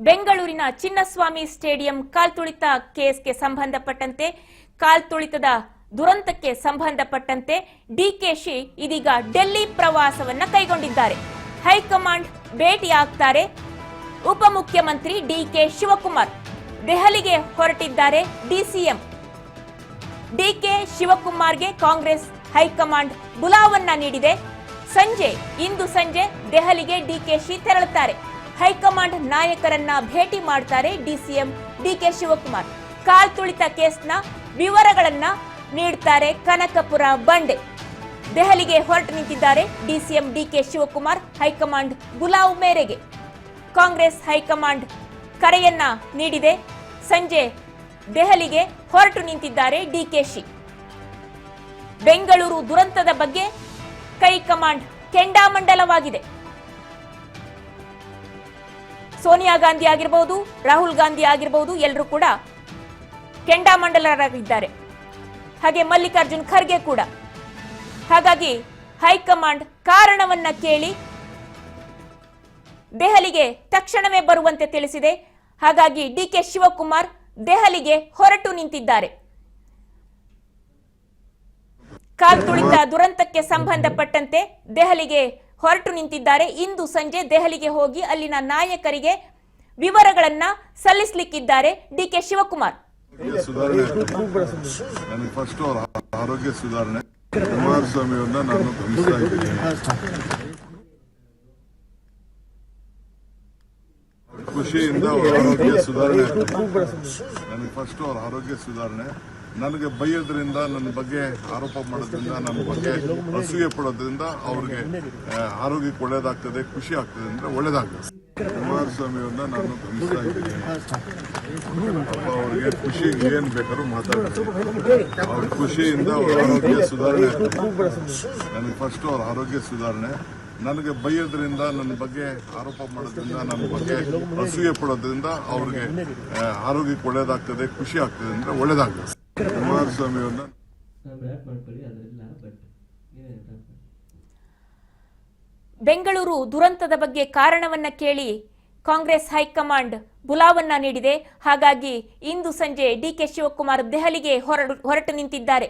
ಬೆಂಗಳೂರಿನ ಚಿನ್ನಸ್ವಾಮಿ ಸ್ಟೇಡಿಯಂ ಕಾಲ್ತುಳಿತ ಕೇಸ್ಗೆ ಸಂಬಂಧಪಟ್ಟಂತೆ ಕಾಲ್ತುಳಿತದ ದುರಂತಕ್ಕೆ ಸಂಬಂಧಪಟ್ಟಂತೆ ಡಿಕೆಶಿ ಇದೀಗ ಡೆಲ್ಲಿ ಪ್ರವಾಸವನ್ನ ಕೈಗೊಂಡಿದ್ದಾರೆ. ಹೈಕಮಾಂಡ್ ಭೇಟಿಯಾಗ್ತಾರೆ. ಉಪಮುಖ್ಯಮಂತ್ರಿ ಡಿಕೆ ಶಿವಕುಮಾರ್ ದೆಹಲಿಗೆ ಹೊರಟಿದ್ದಾರೆ. ಡಿಸಿಎಂ ಡಿಕೆ ಶಿವಕುಮಾರ್ಗೆ ಕಾಂಗ್ರೆಸ್ ಹೈಕಮಾಂಡ್ ಬುಲಾವನ್ನ ನೀಡಿದೆ. ಇಂದು ಸಂಜೆ ದೆಹಲಿಗೆ ಡಿಕೆಶಿ ತೆರಳುತ್ತಾರೆ. ಹೈಕಮಾಂಡ್ ನಾಯಕರನ್ನ ಭೇಟಿ ಮಾಡ್ತಾರೆ ಡಿಸಿಎಂ ಡಿಕೆ ಶಿವಕುಮಾರ್. ಕಾಲ್ತುಳಿತ ಕೇಸ್ನ ವಿವರಗಳನ್ನ ನೀಡ್ತಾರೆ ಕನಕಪುರ ಬಂಡೆ. ದೆಹಲಿಗೆ ಹೊರಟು ನಿಂತಿದ್ದಾರೆ ಡಿಸಿಎಂ ಡಿಕೆ ಶಿವಕುಮಾರ್. ಹೈಕಮಾಂಡ್ ಬುಲಾವ್ ಮೇರೆಗೆ ಕಾಂಗ್ರೆಸ್ ಹೈಕಮಾಂಡ್ ಕರೆಯನ್ನ ನೀಡಿದೆ. ಸಂಜೆ ದೆಹಲಿಗೆ ಹೊರಟು ನಿಂತಿದ್ದಾರೆ ಡಿಕೆಶಿ. ಬೆಂಗಳೂರು ದುರಂತದ ಬಗ್ಗೆ ಹೈಕಮಾಂಡ್ ಕೆಂಡಾಮಂಡಲವಾಗಿದೆ. ಸೋನಿಯಾ ಗಾಂಧಿ ಆಗಿರಬಹುದು, ರಾಹುಲ್ ಗಾಂಧಿ ಆಗಿರಬಹುದು, ಎಲ್ಲರೂ ಕೂಡ ಕೆಂಡಾಮಂಡಲರಾಗಿದ್ದಾರೆ. ಹಾಗೆ ಮಲ್ಲಿಕಾರ್ಜುನ್ ಖರ್ಗೆ ಕೂಡ. ಹಾಗಾಗಿ ಹೈಕಮಾಂಡ್ ಕಾರಣವನ್ನ ಕೇಳಿ ದೆಹಲಿಗೆ ತಕ್ಷಣವೇ ಬರುವಂತೆ ತಿಳಿಸಿದೆ. ಹಾಗಾಗಿ ಡಿಕೆ ಶಿವಕುಮಾರ್ ದೆಹಲಿಗೆ ಹೊರಟು ನಿಂತಿದ್ದಾರೆ. ಕಾಲ್ತುಳಿತ ದುರಂತಕ್ಕೆ ಸಂಬಂಧಪಟ್ಟಂತೆ ದೆಹಲಿಗೆ ಹೊರಟು ನಿಂತಿದ್ದಾರೆ. ಇಂದು ಸಂಜೆ ದೆಹಲಿಗೆ ಹೋಗಿ ಅಲ್ಲಿನ ನಾಯಕರಿಗೆ ವಿವರಗಳನ್ನ ಸಲ್ಲಿಸಲಿಕ್ಕಿದ್ದಾರೆ ಡಿಕೆ ಶಿವಕುಮಾರ್. ಆರೋಗ್ಯ ಸುಧಾರಣೆ ಕುಮಾರಸ್ವಾಮಿಯವನ್ನ ನಾನು ಗಮನಿಸ್ತಾ ಇದ್ದೀನಿ. ಖುಷಿಯಿಂದ ಆರೋಗ್ಯ ಸುಧಾರಣೆ ನನಗೆ ಫಸ್ಟ್ ಅವ್ರ ಆರೋಗ್ಯ ಸುಧಾರಣೆ. ನನಗೆ ಬೈಯೋದ್ರಿಂದ, ನನ್ನ ಬಗ್ಗೆ ಆರೋಪ ಮಾಡೋದ್ರಿಂದ, ನನ್ನ ಬಗ್ಗೆ ಅಸೂಯೆ ಪಡೋದ್ರಿಂದ ಅವ್ರಿಗೆ ಆರೋಗ್ಯಕ್ಕೆ ಒಳ್ಳೇದಾಗ್ತದೆ, ಖುಷಿ ಆಗ್ತದೆ ಅಂದ್ರೆ ಒಳ್ಳೇದಾಗ್ತದೆ. ಕುಮಾರಸ್ವಾಮಿಯವ್ರನ್ನ ನಾನು ಗಮನಿಸ್ತಾ ಇದ್ದೀನಿ. ಅವ್ರಿಗೆ ಖುಷಿ ಏನ್ ಬೇಕಾದ್ರೂ ಮಾತಾಡ್ತಾರೆ. ಅವ್ರ ಖುಷಿಯಿಂದ ಆರೋಗ್ಯ ಸುಧಾರಣೆ ನನಗೆ ಫಸ್ಟ್ ಅವ್ರ ಆರೋಗ್ಯ ಸುಧಾರಣೆ. ನನಗೆ ಬೈಯೋದ್ರಿಂದ, ನನ್ನ ಬಗ್ಗೆ ಆರೋಪ ಮಾಡೋದ್ರಿಂದ, ನನ್ನ ಬಗ್ಗೆ ಅಸೂಯೆ ಪಡೋದ್ರಿಂದ ಅವ್ರಿಗೆ ಆರೋಗ್ಯಕ್ಕೆ ಒಳ್ಳೇದಾಗ್ತದೆ, ಖುಷಿ ಆಗ್ತದೆ ಅಂದ್ರೆ ಒಳ್ಳೇದಾಗ್ತದೆ. ಕುಮಾರಸ್ವಾಮಿಯವ್ರನ್ನ ಬೆಂಗಳೂರು ದುರಂತದ ಬಗ್ಗೆ ಕಾರಣವನ್ನ ಕೇಳಿ ಕಾಂಗ್ರೆಸ್ ಹೈಕಮಾಂಡ್ ಬುಲಾವನ್ನ ನೀಡಿದೆ. ಹಾಗಾಗಿ ಇಂದು ಸಂಜೆ ಡಿಕೆ ಶಿವಕುಮಾರ್ ದೆಹಲಿಗೆ ಹೊರಟು ನಿಂತಿದ್ದಾರೆ.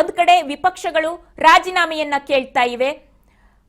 ಒಂದು ಕಡೆ ವಿಪಕ್ಷಗಳು ರಾಜೀನಾಮೆಯನ್ನ ಕೇಳ್ತಾ ಇವೆ.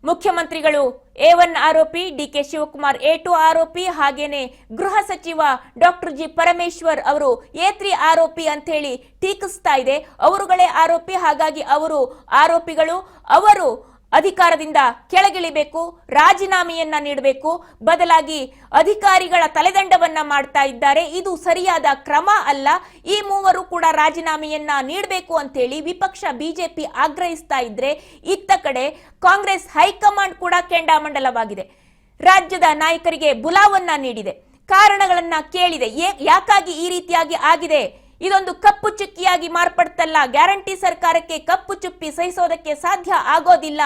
ಮುಖ್ಯಮಂತ್ರಿಗಳು A1 ಆರೋಪಿ, ಡಿಕೆ ಶಿವಕುಮಾರ್ A2 ಆರೋಪಿ, ಹಾಗೇನೆ ಗೃಹ ಸಚಿವ ಡಾಕ್ಟರ್ ಜಿ ಪರಮೇಶ್ವರ್ ಅವರು A3 ಆರೋಪಿ ಅಂತ ಹೇಳಿ ಟೀಕಿಸ್ತಾ ಇದೆ. ಅವರುಗಳೇ ಆರೋಪಿ. ಹಾಗಾಗಿ ಅವರು ಆರೋಪಿಗಳು. ಅವರು ಅಧಿಕಾರದಿಂದ ಕೆಳಗಿಳಿಬೇಕು, ರಾಜೀನಾಮೆಯನ್ನ ನೀಡಬೇಕು. ಬದಲಾಗಿ ಅಧಿಕಾರಿಗಳ ತಲೆದಂಡವನ್ನ ಮಾಡ್ತಾ ಇದ್ದಾರೆ. ಇದು ಸರಿಯಾದ ಕ್ರಮ ಅಲ್ಲ. ಈ ಮೂವರು ಕೂಡ ರಾಜೀನಾಮೆಯನ್ನ ನೀಡಬೇಕು ಅಂತೇಳಿ ವಿಪಕ್ಷ ಬಿಜೆಪಿ ಆಗ್ರಹಿಸ್ತಾ ಇದ್ರೆ, ಇತ್ತ ಕಡೆ ಕಾಂಗ್ರೆಸ್ ಹೈಕಮಾಂಡ್ ಕೂಡ ಕೆಂಡಾಮಂಡಲವಾಗಿದೆ. ರಾಜ್ಯದ ನಾಯಕರಿಗೆ ಬುಲಾವನ್ನ ನೀಡಿದೆ, ಕಾರಣಗಳನ್ನ ಕೇಳಿದೆ. ಯಾಕಾಗಿ ಈ ರೀತಿಯಾಗಿ ಆಗಿದೆ? ಇದೊಂದು ಕಪ್ಪು ಚುಕ್ಕಿಯಾಗಿ ಮಾರ್ಪಡ್ತಲ್ಲ. ಗ್ಯಾರಂಟಿ ಸರ್ಕಾರಕ್ಕೆ ಕಪ್ಪು ಚುಪ್ಪಿ ಸಹಿಸೋದಕ್ಕೆ ಸಾಧ್ಯ ಆಗೋದಿಲ್ಲ.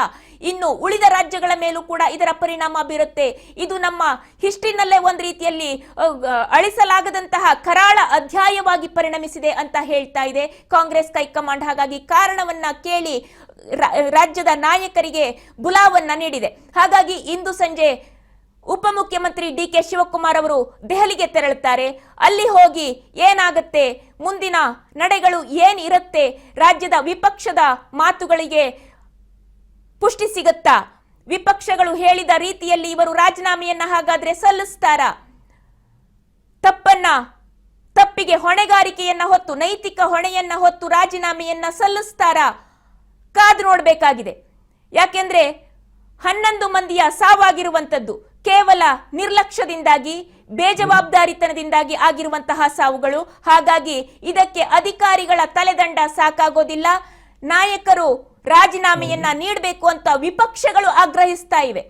ಇನ್ನು ಉಳಿದ ರಾಜ್ಯಗಳ ಮೇಲೂ ಕೂಡ ಇದರ ಪರಿಣಾಮ ಬೀರುತ್ತೆ. ಇದು ನಮ್ಮ ಹಿಸ್ಟ್ರಿನಲ್ಲೇ ಒಂದು ರೀತಿಯಲ್ಲಿ ಅಳಿಸಲಾಗದಂತಹ ಕರಾಳ ಅಧ್ಯಾಯವಾಗಿ ಪರಿಣಮಿಸಿದೆ ಅಂತ ಹೇಳ್ತಾ ಇದೆ ಕಾಂಗ್ರೆಸ್ ಹೈಕಮಾಂಡ್. ಹಾಗಾಗಿ ಕಾರಣವನ್ನ ಕೇಳಿ ರಾಜ್ಯದ ನಾಯಕರಿಗೆ ಬುಲಾವನ್ನ ನೀಡಿದೆ. ಹಾಗಾಗಿ ಇಂದು ಸಂಜೆ ಉಪಮುಖ್ಯಮಂತ್ರಿ ಡಿಕೆ ಶಿವಕುಮಾರ್ ಅವರು ದೆಹಲಿಗೆ ತೆರಳುತ್ತಾರೆ. ಅಲ್ಲಿ ಹೋಗಿ ಏನಾಗುತ್ತೆ, ಮುಂದಿನ ನಡೆಗಳು ಏನಿರುತ್ತೆ, ರಾಜ್ಯದ ವಿಪಕ್ಷದ ಮಾತುಗಳಿಗೆ ಪುಷ್ಟಿ ಸಿಗುತ್ತಾ? ವಿಪಕ್ಷಗಳು ಹೇಳಿದ ರೀತಿಯಲ್ಲಿ ಇವರು ರಾಜೀನಾಮೆಯನ್ನ ಹಾಗಾದ್ರೆ ಸಲ್ಲಿಸ್ತಾರಾ? ತಪ್ಪಿಗೆ ಹೊಣೆಗಾರಿಕೆಯನ್ನ ಹೊತ್ತು, ನೈತಿಕ ಹೊಣೆಯನ್ನ ಹೊತ್ತು ರಾಜೀನಾಮೆಯನ್ನ ಸಲ್ಲಿಸ್ತಾರಾ? ಕಾದು ನೋಡಬೇಕಾಗಿದೆ. ಯಾಕೆಂದ್ರೆ 11 ಮಂದಿಯ ಸಾವಾಗಿರುವಂತದ್ದು ಕೇವಲ ನಿರ್ಲಕ್ಷ್ಯದಿಂದಾಗಿ, ಬೇಜವಾಬ್ದಾರಿತನದಿಂದಾಗಿ ಆಗಿರುವಂತಹ ಸಾವುಗಳು. ಹಾಗಾಗಿ ಇದಕ್ಕೆ ಅಧಿಕಾರಿಗಳ ತಲೆದಂಡ ಸಾಕಾಗೋದಿಲ್ಲ. ನಾಯಕರು ರಾಜೀನಾಮೆಯನ್ನ ನೀಡಬೇಕು ಅಂತ ವಿಪಕ್ಷಗಳು ಆಗ್ರಹಿಸ್ತಾ ಇವೆ.